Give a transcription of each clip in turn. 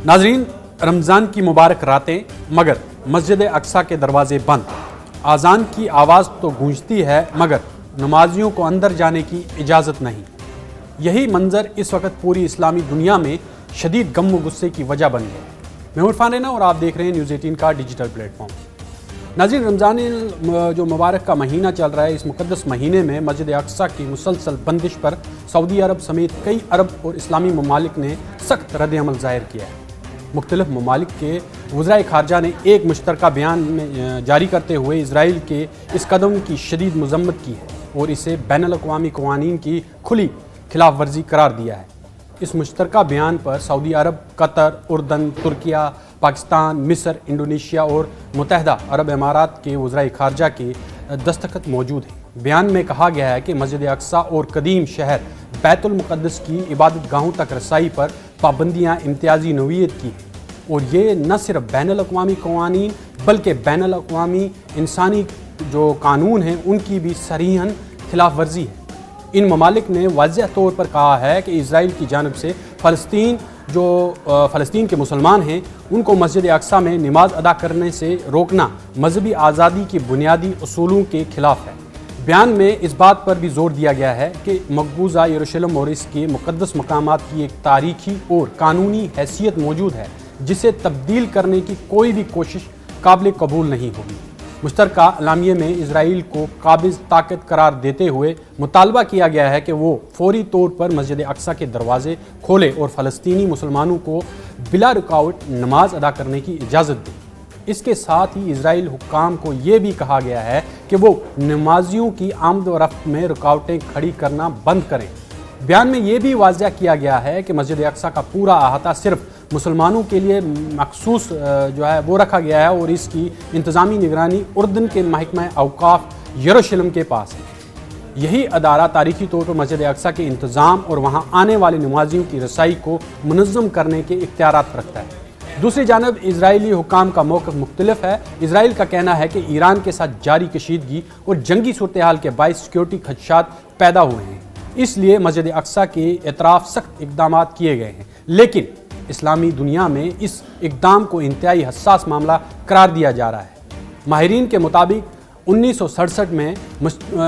नाजरीन, रमज़ान की मुबारक रातें, मगर मस्जिद अक्सा के दरवाजे बंद। आज़ान की आवाज़ तो गूंजती है मगर नमाजियों को अंदर जाने की इजाज़त नहीं। यही मंजर इस वक्त पूरी इस्लामी दुनिया में शदीद गम व गुस्से की वजह बन गया। मैं इरफान रैना और आप देख रहे हैं न्यूज़ 18 का डिजिटल प्लेटफॉर्म। नाज़रीन, रमज़ान जो मुबारक का महीना चल रहा है, इस मुक़द्दस महीने में मस्जिद अक्सा की मुसलसल बंदिश पर सऊदी अरब समेत कई अरब और इस्लामी ममालिक ने सख्त रद्द-ए-अमल ज़ाहिर किया है। मुख्तलिफ ममालिक के वज़राए ख़ारजा ने एक मुश्तरका बयान जारी करते हुए इसराइल के इस कदम की शदीद मज़म्मत की है और इसे बैनुल-अक़वामी क़वानीन की खुली खिलाफ वर्जी करार दिया है। इस मुश्तरका बयान पर सऊदी अरब, कतर, उर्दन, तुर्किया, पाकिस्तान, मिस्र, इंडोनेशिया और मुत्तहदा अरब इमारात के वज़राए ख़ारजा के दस्तखत मौजूद हैं। बयान में कहा गया है कि मस्जिद अक्सा और कदीम शहर बैतुल मुक़द्दस की इबादत गाहों तक रसाई पर पाबंदियाँ इम्तियाजी नौइयत की हैं और ये न सिर्फ बैनुल-अक़वामी क़वानीन बल्कि बैनुल-अक़वामी इंसानी जो कानून हैं उनकी भी सरीहन खिलाफ वर्जी है। इन ममालिक ने वाज़ेह तौर पर कहा है कि इसराइल की जानिब से फ़लस्तीन के मुसलमान हैं उनको मस्जिद अक्सा में नमाज अदा करने से रोकना मजहबी आज़ादी के बुनियादी उसूलों के खिलाफ है। बयान में इस बात पर भी जोर दिया गया है कि मकबूजा यरूशलेम और इसके मुक़द्दस मकामात की एक तारीखी और कानूनी हैसियत मौजूद है जिसे तब्दील करने की कोई भी कोशिश काबिल कबूल नहीं होगी। मुश्तरका अलामिये में इसराइल को काबिज़ ताकत करार देते हुए मुतालबा किया गया है कि वो फौरी तौर पर मस्जिद अक्सा के दरवाजे खोले और फ़लस्तीनी मुसलमानों को बिला रुकावट नमाज अदा करने की इजाज़त दे। इसके साथ ही इसराइल हुक्काम को ये भी कहा गया है कि वो नमाजियों की आमद व रफ्त में रुकावटें खड़ी करना बंद करें। बयान में ये भी वाज़ेह किया गया है कि मस्जिद अक्सा का पूरा अहाता सिर्फ मुसलमानों के लिए मखसूस जो है वो रखा गया है और इसकी इंतज़ामी निगरानी उर्दन के महकमा औकाफ यरूशलेम के पास है। यही अदारा तारीखी तौर पर मस्जिद अक्सा के इंतज़ाम और वहाँ आने वाले नमाजियों की रसाई को मुनज़्ज़म करने के इख्तियारात रखता है। दूसरी जानब इजरायली हुक्काम का मौक़िफ़ मुख्तलिफ है। इसराइल का कहना है कि ईरान के साथ जारी कशीदगी और जंगी सूरत हाल के बायस सिक्योरिटी खदशात पैदा हुए हैं, इसलिए मस्जिद अक्सा के एतराफ़ सख्त इक़दाम किए गए हैं। लेकिन इस्लामी दुनिया में इस इक़दाम को इंतहाई हसास मामला करार दिया जा रहा है। माहिरीन के मुताबिक 1967 में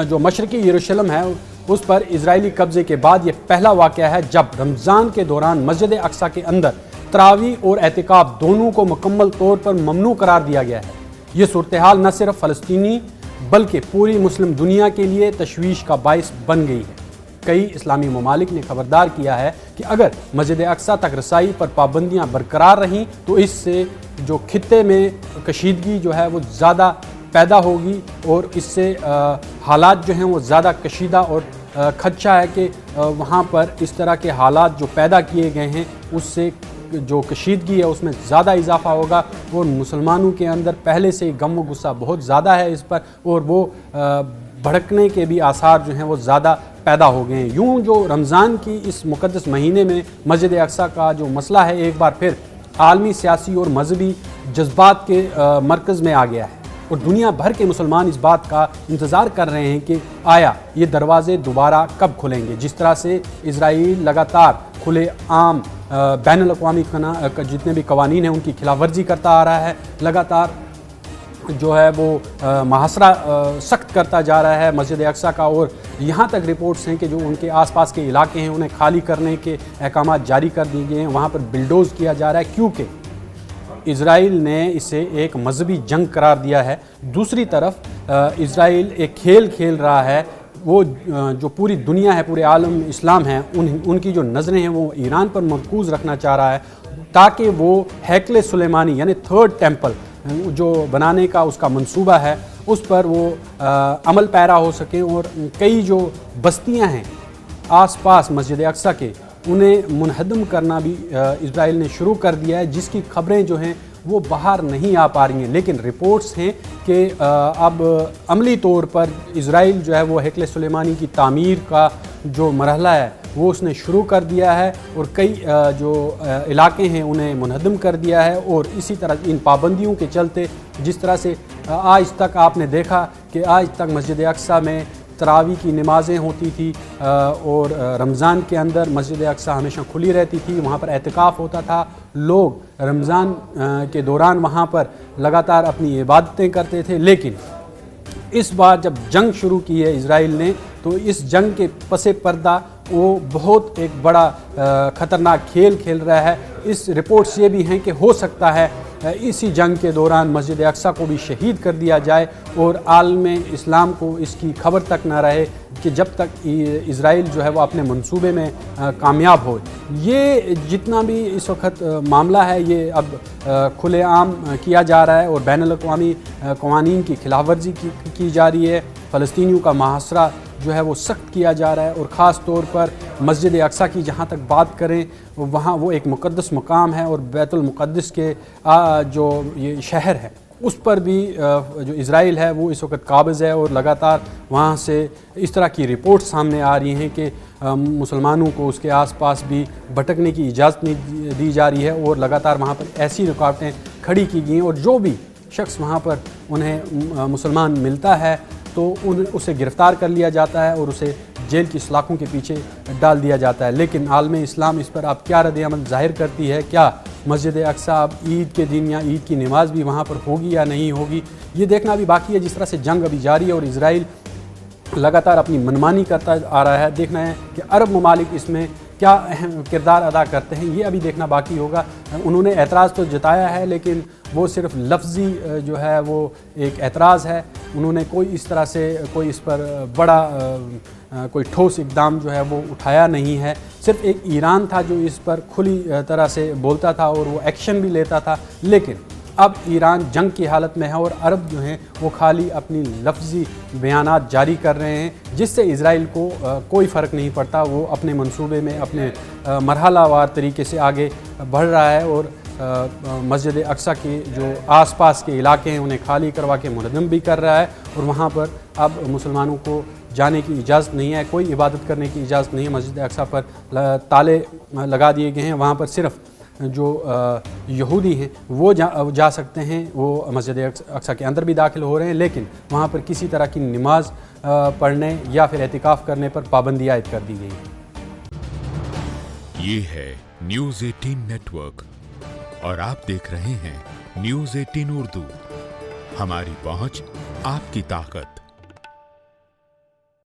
जो मशरक़ी यरूशलेम है उस पर इजरायली कब्ज़े के बाद ये पहला वाक़या है जब रमज़ान के दौरान मस्जिद अक्सा के अंदर तरावी और एतिकाफ़ दोनों को मुकम्मल तौर पर ममनू करार दिया गया है। ये सूरत हाल न सिर्फ फ़लस्तीनी बल्कि पूरी मुस्लिम दुनिया के लिए तशवीश का बायस बन गई है। कई इस्लामी ममालिक ने खबरदार किया है कि अगर मस्जिद अक्सा तक रसाई पर पाबंदियाँ बरकरार रहीं तो इससे जो खित्ते में कशीदगी जो है वो ज़्यादा पैदा होगी और इससे हालात जो हैं वो ज़्यादा कशीदा और खदशा है कि वहाँ पर इस तरह के हालात जो पैदा किए गए हैं उससे जो कशीदगी है उसमें ज़्यादा इजाफा होगा और मुसलमानों के अंदर पहले से गम व गुस्सा बहुत ज़्यादा है इस पर और वो भड़कने के भी आसार जो हैं वो ज़्यादा पैदा हो गए हैं। यूँ जो रमज़ान की इस मुक़द्दस महीने में मस्जिद अक्सा का जो मसला है एक बार फिर आलमी सियासी और मजहबी जज्बात के मरकज़ में आ गया है और दुनिया भर के मुसलमान इस बात का इंतज़ार कर रहे हैं कि आया ये दरवाज़े दोबारा कब खुलेंगे। जिस तरह से इसराइल लगातार खुले आम बैनुल-अक़वामी जितने भी कवानीन हैं उनकी खिलाफ वर्जी करता आ रहा है, लगातार जो है वो मुहासरा सख्त करता जा रहा है मस्जिद अक्सा का और यहाँ तक रिपोर्ट्स हैं कि जो उनके आसपास के इलाके हैं उन्हें खाली करने के अहकाम जारी कर दिए गए हैं, वहाँ पर बिल्डोज़ किया जा रहा है क्योंकि इसराइल ने इसे एक मजहबी जंग करार दिया है। दूसरी तरफ इसराइल एक खेल खेल रहा है, वो जो पूरी दुनिया है, पूरे आलम इस्लाम है, उनकी जो नज़रें हैं वो ईरान पर मरकूज़ रखना चाह रहा है ताकि वो हैकले सुलेमानी यानी थर्ड टेम्पल जो बनाने का उसका मंसूबा है उस पर वो अमल पैरा हो सके और कई जो बस्तियां हैं आसपास मस्जिद अक्सा के उन्हें मुनहदम करना भी इसराइल ने शुरू कर दिया है, जिसकी खबरें जो हैं वो बाहर नहीं आ पा रही हैं। लेकिन रिपोर्ट्स हैं कि अब अमली तौर पर इसराइल जो है वो हैकले सुलेमानी की तामीर का जो मरहला है वो उसने शुरू कर दिया है और कई जो इलाके हैं उन्हें मुनहदम कर दिया है। और इसी तरह इन पाबंदियों के चलते जिस तरह से आज तक आपने देखा कि आज तक मस्जिद अक्सा में तरावी की नमाज़ें होती थी और रमज़ान के अंदर मस्जिद अक्सा हमेशा खुली रहती थी, वहाँ पर एतिकाफ़ होता था लोग रमज़ान के दौरान वहाँ पर लगातार अपनी इबादतें करते थे। लेकिन इस बार जब जंग शुरू की है इजराइल ने, तो इस जंग के पसे पर्दा वो बहुत एक बड़ा ख़तरनाक खेल खेल रहा है। इस रिपोर्ट्स ये भी हैं कि हो सकता है इसी जंग के दौरान मस्जिद अक्सा को भी शहीद कर दिया जाए और आलम इस्लाम को इसकी खबर तक ना रहे कि जब तक इजराइल जो है वो अपने मंसूबे में कामयाब हो। ये जितना भी इस वक्त मामला है ये अब खुलेआम किया जा रहा है और बैनुल-अक़वामी क़वानीन की खिलाफ वर्जी की जा रही है। फ़लस्तीनियों का मुहासरा जो है वो सख्त किया जा रहा है और ख़ास तौर पर मस्जिद अक्सा की जहाँ तक बात करें, वहाँ वो एक मुक़द्दस मकाम है और बैतुल मुक़द्दस के जो ये शहर है उस पर भी जो इजराइल है वो इस वक्त काबिज़ है और लगातार वहाँ से इस तरह की रिपोर्ट सामने आ रही हैं कि मुसलमानों को उसके आसपास भी भटकने की इजाज़त नहीं दी जा रही है और लगातार वहाँ पर ऐसी रुकावटें खड़ी की गई हैं और जो भी शख्स वहाँ पर उन्हें मुसलमान मिलता है तो उसे गिरफ़्तार कर लिया जाता है और उसे जेल की सलाखों के पीछे डाल दिया जाता है। लेकिन आलम इस्लाम इस पर अब क्या रद्द-ए-अमल ज़ाहिर करती है? क्या मस्जिद अक्सा अब ईद के दिन या ईद की नमाज़ भी वहाँ पर होगी या नहीं होगी, ये देखना भी बाकी है। जिस तरह से जंग अभी जारी है और इजराइल लगातार अपनी मनमानी करता आ रहा है, देखना है कि अरब ममालिक इसमें क्या अहम किरदार अदा करते हैं, ये अभी देखना बाकी होगा। उन्होंने एतराज़ तो जताया है लेकिन वो सिर्फ लफ्ज़ी जो है वो एक एतराज़ है। उन्होंने कोई इस तरह से कोई इस पर बड़ा कोई ठोस इक़दाम जो है वो उठाया नहीं है। सिर्फ एक ईरान था जो इस पर खुली तरह से बोलता था और वो एक्शन भी लेता था। लेकिन अब ईरान जंग की हालत में है और अरब जो हैं वो खाली अपनी लफ्ज़ी बयानात जारी कर रहे हैं, जिससे इजराइल को कोई फ़र्क नहीं पड़ता। वो अपने मंसूबे में अपने मरहलावार तरीके से आगे बढ़ रहा है और मस्जिद अक्सा के जो आसपास के इलाके हैं उन्हें खाली करवा के मुनज़्ज़म भी कर रहा है और वहाँ पर अब मुसलमानों को जाने की इजाज़त नहीं है, कोई इबादत करने की इजाज़त नहीं है। मस्जिद अक्सा पर ताले लगा दिए गए हैं, वहाँ पर सिर्फ जो यहूदी हैं वो जा सकते हैं, वो मस्जिद अक्सा के अंदर भी दाखिल हो रहे हैं, लेकिन वहाँ पर किसी तरह की नमाज पढ़ने या फिर एतिकाफ़ करने पर पाबंदी आयद कर दी गई है। ये है न्यूज़ 18 नेटवर्क और आप देख रहे हैं न्यूज़ 18 उर्दू। हमारी पहुंच, आपकी ताकत।